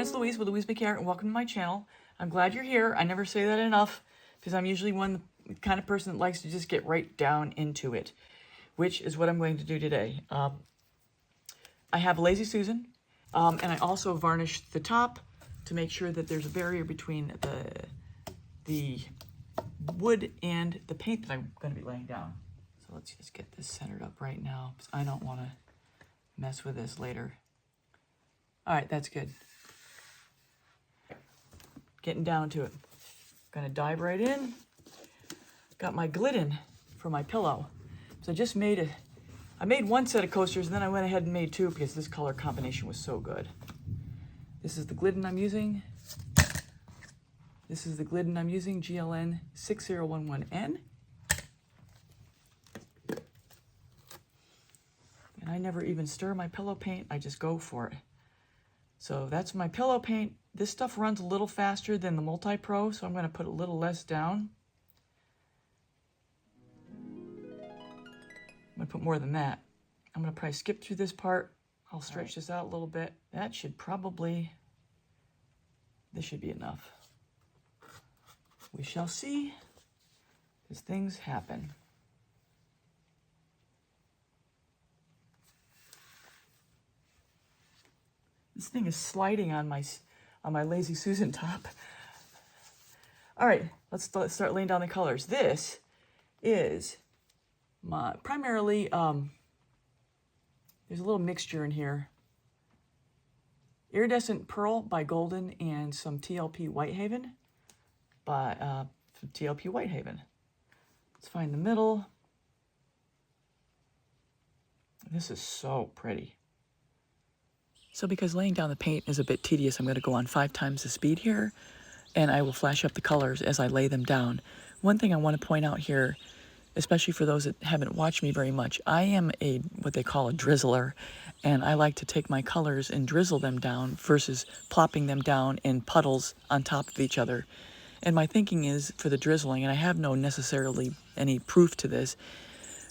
it's Louise with Louise Acrylic Art, and welcome to my channel. I'm glad you're here. I never say that enough because I'm usually the kind of person that likes to just get right down into it, which is what I'm going to do today. I have Lazy Susan, and I also varnished the top to make sure that there's a barrier between the wood and the paint that I'm going to be laying down. So let's just get this centered up right now because I don't want to mess with this later. All right, that's good. Getting down to it. Gonna dive right in. Got my Glidden for my pillow. So I made one set of coasters and then I went ahead and made two because this color combination was so good. This is the Glidden I'm using. This is the Glidden I'm using, GLN 6011N. And I never even stir my pillow paint, I just go for it. So that's my pillow paint. This stuff runs a little faster than the Multi-Pro, so I'm going to put a little less down. I'm going to put more than that. I'm going to probably skip through this part. I'll stretch this out a little bit. This should be enough. We shall see as things happen. This thing is sliding on my Lazy Susan top. All right, let's start laying down the colors. This is my primarily, there's a little mixture in here. Iridescent Pearl by Golden and some TLP Whitehaven by TLP Whitehaven. Let's find the middle. This is so pretty. So because laying down the paint is a bit tedious, I'm going to go on 5 times the speed here, and I will flash up the colors as I lay them down. One thing I want to point out here, especially for those that haven't watched me very much, I am what they call a drizzler, and I like to take my colors and drizzle them down versus plopping them down in puddles on top of each other. And my thinking is for the drizzling, and I have no necessarily any proof to this,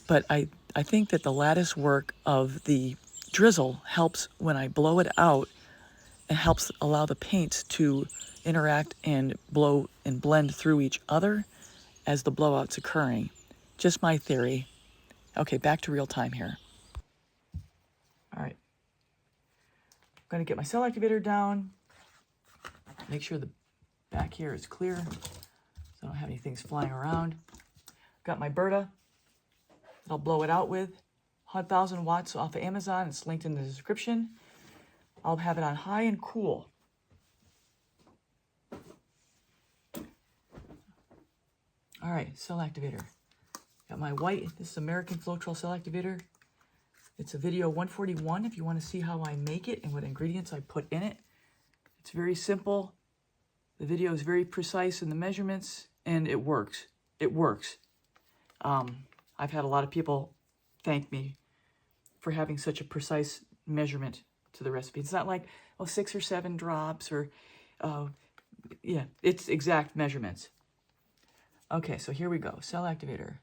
but I think that the lattice work of the drizzle helps when I blow it out and helps allow the paints to interact and blow and blend through each other as the blowout's occurring. Just my theory. Okay, back to real time here. All right. I'm going to get my cell activator down. Make sure the back here is clear so I don't have any things flying around. Got my Berta that I'll blow it out with. 1,000 watts off of Amazon. It's linked in the description. I'll have it on high and cool. All right, cell activator. Got my white. This is American Floetrol cell activator. It's a video 141 if you want to see how I make it and what ingredients I put in it. It's very simple. The video is very precise in the measurements, and it works. It works. I've had a lot of people thank me for having such a precise measurement to the recipe. It's not like, 6 or 7 drops or, yeah, it's exact measurements. Okay, so here we go. Cell activator.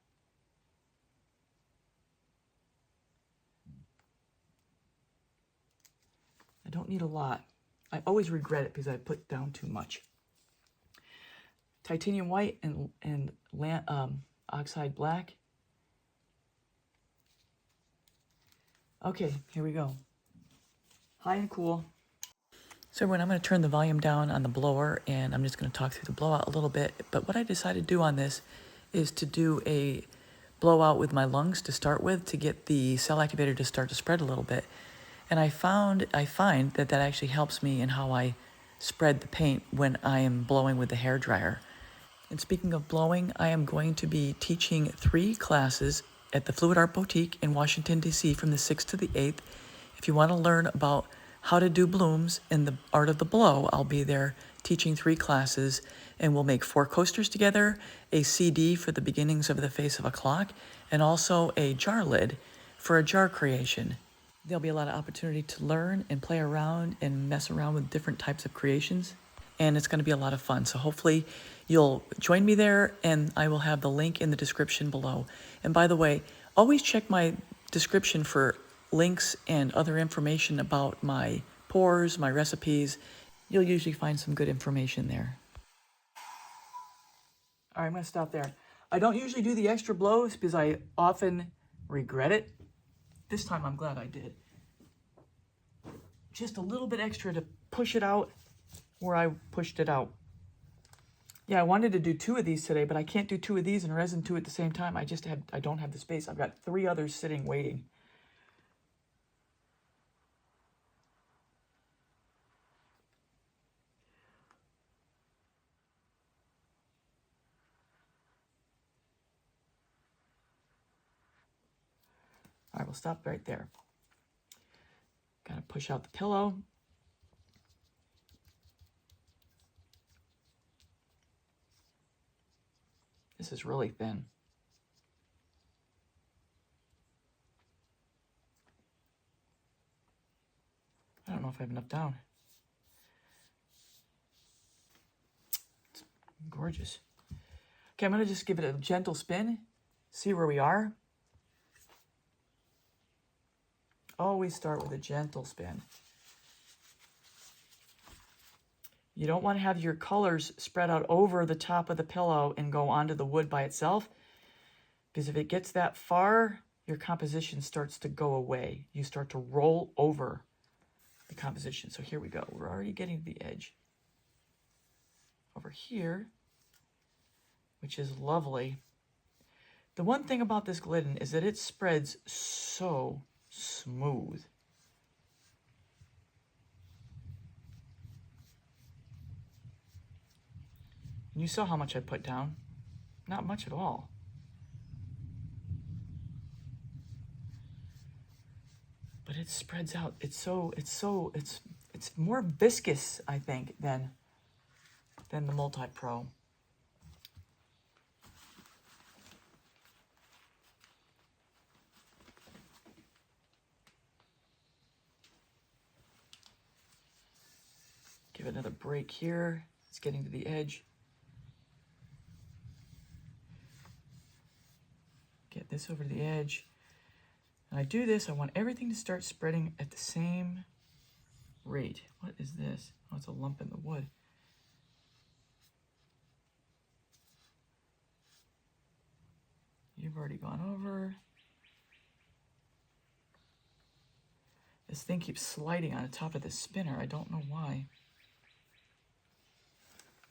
I don't need a lot. I always regret it because I put down too much. Titanium white and oxide black. Okay, here we go. High and cool. So everyone, I'm going to turn the volume down on the blower, and I'm just going to talk through the blowout a little bit. But what I decided to do on this is to do a blowout with my lungs to start with to get the cell activator to start to spread a little bit. And I find that actually helps me in how I spread the paint when I am blowing with the hairdryer. And speaking of blowing, I am going to be teaching 3 classes at the Fluidart Boutique in Washington, D.C. from the 6th to the 8th. If you want to learn about how to do blooms and the art of the blow, I'll be there teaching 3 classes, and we'll make 4 coasters together, a CD for the beginnings of the face of a clock, and also a jar lid for a jar creation. There'll be a lot of opportunity to learn and play around and mess around with different types of creations, and it's going to be a lot of fun. So hopefully you'll join me there, and I will have the link in the description below. And by the way, always check my description for links and other information about my pours, my recipes, You'll usually find some good information there. All right, I'm going to stop there. I don't usually do the extra blows because I often regret it. This time I'm glad I did. Just a little bit extra to push it out where I pushed it out. Yeah, I wanted to do 2 of these today, but I can't do 2 of these and resin 2 at the same time. I don't have the space. I've got 3 others sitting waiting. All right, we'll stop right there. Gotta push out the pillow. This is really thin. I don't know if I have enough down. It's gorgeous. Okay, I'm gonna just give it a gentle spin, see where we are. Always start with a gentle spin. You don't want to have your colors spread out over the top of the pillow and go onto the wood by itself, because if it gets that far, your composition starts to go away. You start to roll over the composition. So here we go. We're already getting to the edge. Over here, which is lovely. The one thing about this Glidden is that it spreads so smooth. And you saw how much I put down. Not much at all. But it spreads out. It's more viscous, I think, than the Multi-Pro. Give it another break here. It's getting to the edge. Get this over to the edge. And I do this, I want everything to start spreading at the same rate. What is this? Oh, it's a lump in the wood. You've already gone over. This thing keeps sliding on the top of the spinner. I don't know why.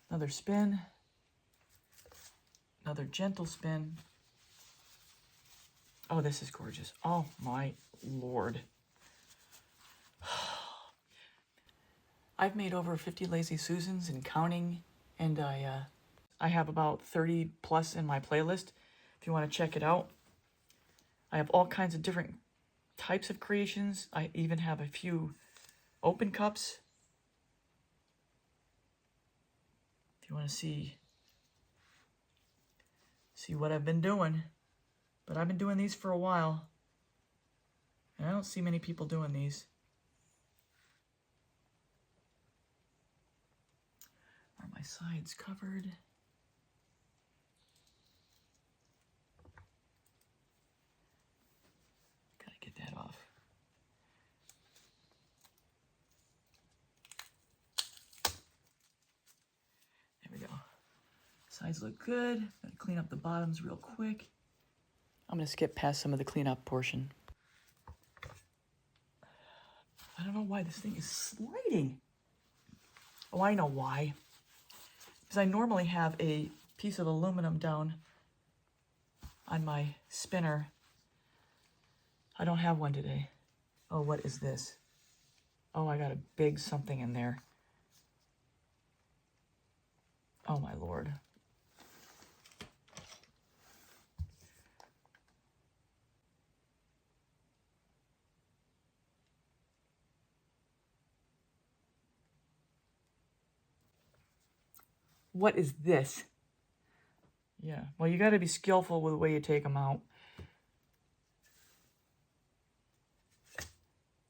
Another spin. Another gentle spin. Oh, this is gorgeous. Oh my Lord. I've made over 50 Lazy Susans and counting, and I have about 30 plus in my playlist if you want to check it out. I have all kinds of different types of creations. I even have a few open cups. If you want to see what I've been doing. But I've been doing these for a while, and I don't see many people doing these. Are my sides covered? Gotta get that off. There we go. Sides look good. Gotta clean up the bottoms real quick. I'm going to skip past some of the cleanup portion. I don't know why this thing is sliding. Oh, I know why. Because I normally have a piece of aluminum down on my spinner. I don't have one today. Oh, what is this? Oh, I got a big something in there. Oh, my Lord. What is this? Yeah, well, you got to be skillful with the way you take them out.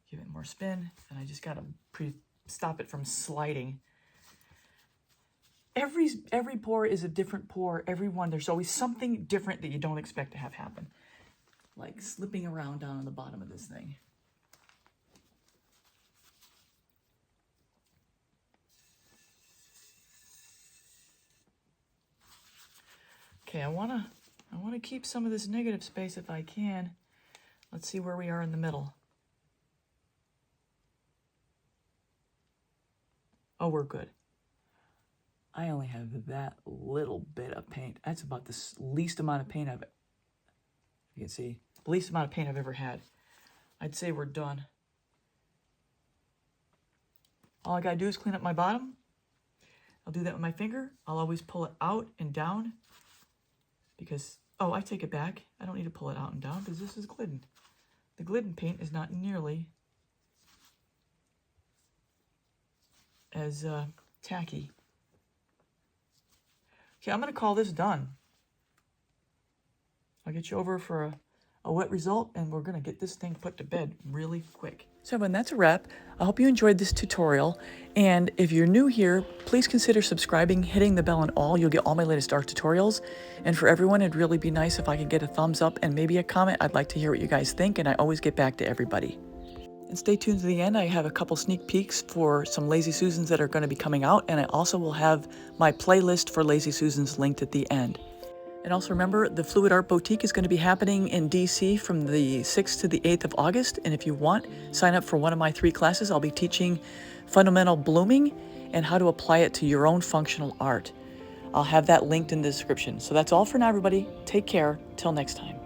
Give it more spin, and I just got to stop it from sliding. Every pour is a different pour. Every one, there's always something different that you don't expect to have happen. Like slipping around down on the bottom of this thing. Okay, I wanna keep some of this negative space if I can. Let's see where we are in the middle. Oh, we're good. I only have that little bit of paint. That's about the least amount of paint you can see, the least amount of paint I've ever had. I'd say we're done. All I gotta do is clean up my bottom. I'll do that with my finger. I'll always pull it out and down because, oh, I take it back. I don't need to pull it out and down because this is Glidden. The Glidden paint is not nearly as tacky. Okay, I'm gonna call this done. I'll get you over for a wet result, and we're gonna get this thing put to bed really quick. So everyone, that's a wrap. I hope you enjoyed this tutorial, and if you're new here, please consider subscribing, hitting the bell and all. You'll get all my latest art tutorials. And for everyone, it'd really be nice if I could get a thumbs up and maybe a comment. I'd like to hear what you guys think, and I always get back to everybody. And stay tuned to the end. I have a couple sneak peeks for some Lazy Susans that are going to be coming out, and I also will have my playlist for Lazy Susans linked at the end. And also remember, the Fluid Art Boutique is going to be happening in DC from the 6th to the 8th of August. And if you want, sign up for one of my 3 classes. I'll be teaching fundamental blooming and how to apply it to your own functional art. I'll have that linked in the description. So that's all for now, everybody. Take care. Till next time.